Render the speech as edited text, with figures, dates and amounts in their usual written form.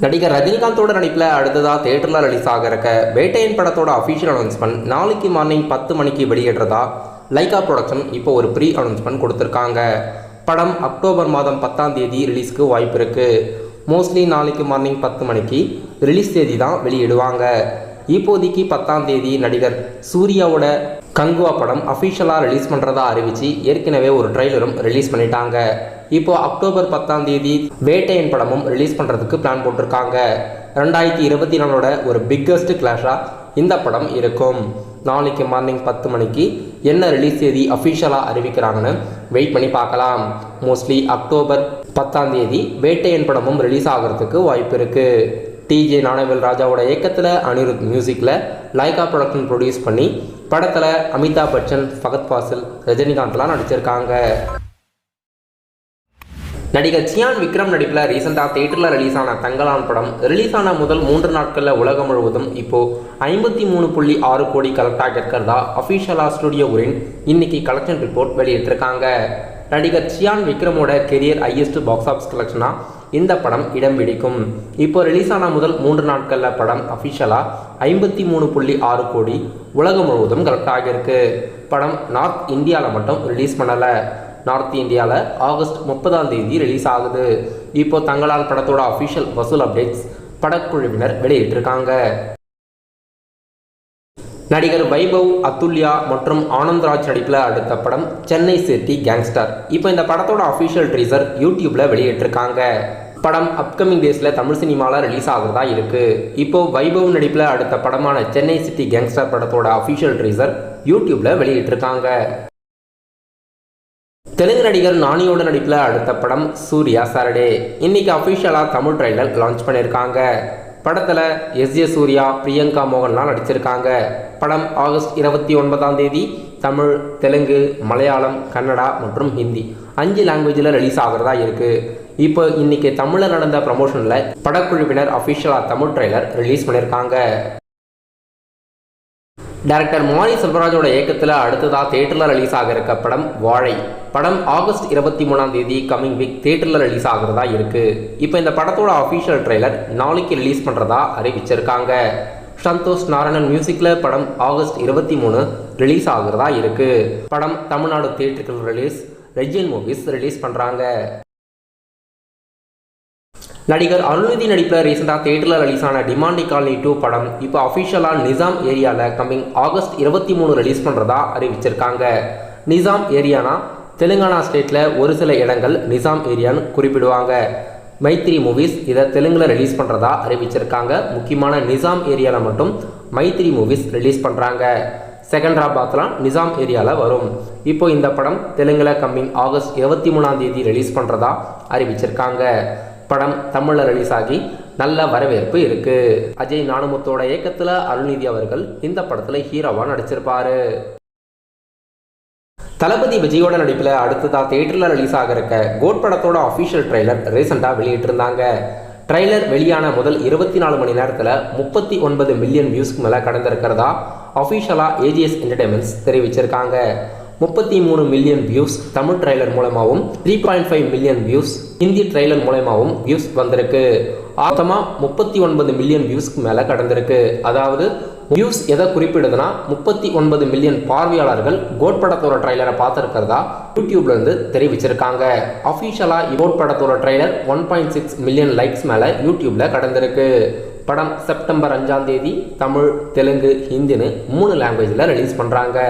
நடிகர் ரஜினிகாந்தோட நடிப்பில் அடுத்ததாக தேட்டரில் ரிலீஸ் ஆக இருக்க வேட்டையன் படத்தோட அஃபிஷியல் அனௌன்ஸ்மெண்ட் நாளைக்கு மார்னிங் 10 மணிக்கு வெளியிடுறதா லைகா ப்ரொடக்ஷன் இப்போ ஒரு ப்ரீ அனௌன்ஸ்மெண்ட் கொடுத்துருக்காங்க. படம் அக்டோபர் மாதம் 10ஆம் தேதி ரிலீஸ்க்கு வாய்ப்பு இருக்குது. மோஸ்ட்லி நாளைக்கு மார்னிங் 10 மணிக்கு ரிலீஸ் தேதி தான் வெளியிடுவாங்க. இப்போதைக்கு 10ஆம் தேதி நடிகர் சூர்யாவோட கங்குவா படம் அஃபிஷியலாக ரிலீஸ் பண்ணுறதா அறிவித்து ஏற்கனவே ஒரு ட்ரெய்லரும் ரிலீஸ் பண்ணிட்டாங்க. இப்போ அக்டோபர் 10ஆம் தேதி வேட்டையன் படமும் ரிலீஸ் பண்ணுறதுக்கு பிளான் போட்டிருக்காங்க. 2024 ஒரு பிக்கஸ்ட் கிளாஷாக இந்த படம் இருக்கும். நாளைக்கு மார்னிங் 10 மணிக்கு என்ன ரிலீஸ் தேதி அஃபிஷியலாக அறிவிக்கிறாங்கன்னு வெயிட் பண்ணி பார்க்கலாம். மோஸ்ட்லி அக்டோபர் 10ஆம் தேதி வேட்டையன் படமும் ரிலீஸ் ஆகிறதுக்கு வாய்ப்பு இருக்குது. டிஜே ஞானவேல் ராஜாவோட இயக்கத்தில் அனிருத் மியூசிக்கில் லைகா ப்ரொடக்ஷன் ப்ரொடியூஸ் பண்ணி படத்தில் அமிதாப் பச்சன், ஃபகத் ஃபாசில், ரஜினிகாந்த்லாம் நடிச்சிருக்காங்க. நடிகர் சியான் விக்ரம் நடிப்பில் ரீசெண்டாக தேட்டரில் ரிலீஸ் ஆன தங்கலான் படம் ரிலீஸ் ஆன முதல் 3 நாட்களில் உலகம் முழுவதும் இப்போது 53.6 கோடி கலெக்ட் ஆகியிருக்கிறதா அஃபிஷியலாக ஸ்டுடியோ உரின் இன்னைக்கு கலெக்ஷன் ரிப்போர்ட் வெளியிட்டிருக்காங்க. நடிகர் சியான் விக்ரமோட கெரியர் ஹையஸ்ட் பாக்ஸ் ஆஃபீஸ் கலெக்ஷனாக இந்த படம் இடம் பிடிக்கும். இப்போ ரிலீஸ் ஆன முதல் 3 நாட்களில் படம் அஃபிஷியலாக 53.6 கோடி உலகம் முழுவதும் கலெக்ட் ஆகியிருக்கு. படம் நார்த் இந்தியாவில் மட்டும் ரிலீஸ் பண்ணலை. நார்த் இந்தியாவில் ஆகஸ்ட் 30ஆம் தேதி ரிலீஸ் ஆகுது. இப்போ தங்கலான் படத்தோட அஃபிஷியல் வசூல் அப்டேட்ஸ் படக்குழுவினர் வெளியிட்டிருக்காங்க. நடிகர் வைபவ், அதுல்யா மற்றும் ஆனந்த்ராஜ் நடிப்பில் அடுத்த படம் சென்னை சிட்டி கேங்ஸ்டர். இப்போ இந்த படத்தோட அஃபிஷியல் ட்ரீசர் யூடியூப்பில் வெளியிட்டிருக்காங்க. படம் அப்கமிங் டேஸில் தமிழ் சினிமாவில் ரிலீஸ் ஆகிறதா இருக்குது. இப்போது வைபவ் நடிப்பில் அடுத்த படமான சென்னை சிட்டி கேங்ஸ்டர் படத்தோட அஃபிஷியல் ட்ரீசர் யூடியூப்பில் வெளியிட்டிருக்காங்க. தெலுங்கு நடிகர் நானியோட நடிப்பில் அடுத்த படம் சூர்யா சாட்டர்டே. இன்னைக்கு அஃபிஷியலாக தமிழ் ட்ரெய்லர் லான்ச் பண்ணியிருக்காங்க. படத்தில் எஸ்.ஜே. சூர்யா, பிரியங்கா மோகன்லாம் நடிச்சிருக்காங்க. படம் ஆகஸ்ட் 29ஆம் தேதி தமிழ், தெலுங்கு, மலையாளம், கன்னடா மற்றும் ஹிந்தி 5 லாங்குவேஜில் ரிலீஸ் ஆகிறதா இருக்குது. இப்போ இன்னைக்கு தமிழில் நடந்த ப்ரமோஷனில் படக்குழுவினர் அஃபிஷியலாக தமிழ் ட்ரெய்லர் ரிலீஸ் பண்ணியிருக்காங்க. டைரக்டர் மாரி செல்வராஜோட இயக்கத்தில் அடுத்ததாக தேட்டரில் ரிலீஸ் ஆக இருக்க படம் வாழை. படம் ஆகஸ்ட் 23ஆம் தேதி கமிங் வீக் தேட்டரில் ரிலீஸ் ஆகிறதா இருக்குது. இப்போ இந்த படத்தோட அஃபிஷியல் ட்ரெய்லர் நாளைக்கு ரிலீஸ் பண்ணுறதா அறிவிச்சிருக்காங்க. சந்தோஷ் நாராயணன் மியூசிக்கில் படம் ஆகஸ்ட் 23 ரிலீஸ் ஆகிறதா இருக்குது. படம் Tamil Nadu தியேட்டர்கள் release, Regin movies release பண்ணுறாங்க. நடிகர் அருள்நிதி நடிப்பில் ரீசெண்டாக தேட்டரில் ரிலீஸ் ஆன டிமாண்டி காலனி 2 படம் இப்போ அஃபிஷியலாக நிசாம் ஏரியாவில் கம்மிங் ஆகஸ்ட் 23 ரிலீஸ் பண்ணுறதா அறிவிச்சிருக்காங்க. நிசாம் ஏரியானா தெலுங்கானா ஸ்டேட்டில் ஒரு சில இடங்கள் நிசாம் ஏரியான்னு குறிப்பிடுவாங்க. மைத்ரி மூவிஸ் இதை தெலுங்கில் ரிலீஸ் பண்ணுறதா அறிவிச்சிருக்காங்க. முக்கியமான நிசாம் ஏரியாவில் மட்டும் மைத்ரி மூவிஸ் ரிலீஸ் பண்ணுறாங்க. செகண்டராபாத்லாம் நிசாம் ஏரியாவில் வரும். இப்போ இந்த படம் தெலுங்கில் கம்மிங் ஆகஸ்ட் 23ஆம் தேதி ரிலீஸ் பண்ணுறதா அறிவிச்சிருக்காங்க. படம் தமிழில் ரிலீஸ் ஆகி நல்ல வரவேற்பு இருக்குது. அஜய் நானுமுத்தோட இயக்கத்தில் அருள்நிதி அவர்கள் இந்த படத்தில் ஹீரோவாக நடிச்சிருப்பாரு. தளபதி விஜயோட நடிப்பில் அடுத்ததாக தேட்டரில் ரிலீஸ் ஆக இருக்க கோட் படத்தோட அஃபிஷியல் ட்ரெய்லர் ரீசெண்டாக வெளியிட்டிருந்தாங்க. ட்ரெய்லர் வெளியான முதல் 24 மணி நேரத்தில் 39 மில்லியன் வியூஸ்க்கு மேலே கடந்திருக்கிறதா அஃபிஷியலாக ஏஜிஎஸ் என்டர்டைன்மெண்ட்ஸ் தெரிவிச்சிருக்காங்க. 33 மில்லியன் வியூஸ் தமிழ் ட்ரெய்லர் மூலமாகவும் 3.5 மில்லியன் வியூஸ் ஹிந்தி ட்ரெய்லர் மூலமாகவும் வியூஸ் வந்திருக்கு. மொத்தமாக 39 மில்லியன் வியூஸ்க்கு மேலே கடந்திருக்கு. அதாவது வியூஸ் எதை குறிப்பிடுதுன்னா 39 மில்லியன் பார்வையாளர்கள் கோட் படத்தோட ட்ரெய்லரை பார்த்துருக்கிறதா யூடியூப்லேருந்து தெரிவிச்சிருக்காங்க. அஃபிஷியலாக கோட் படத்தோட ட்ரெய்லர் 1.6 மில்லியன் லைக்ஸ் மேலே யூடியூப்பில் கடந்திருக்கு. படம் செப்டம்பர் 5ஆம் தேதி தமிழ், தெலுங்கு, ஹிந்தின்னு 3 லாங்குவேஜில் ரிலீஸ் பண்ணுறாங்க.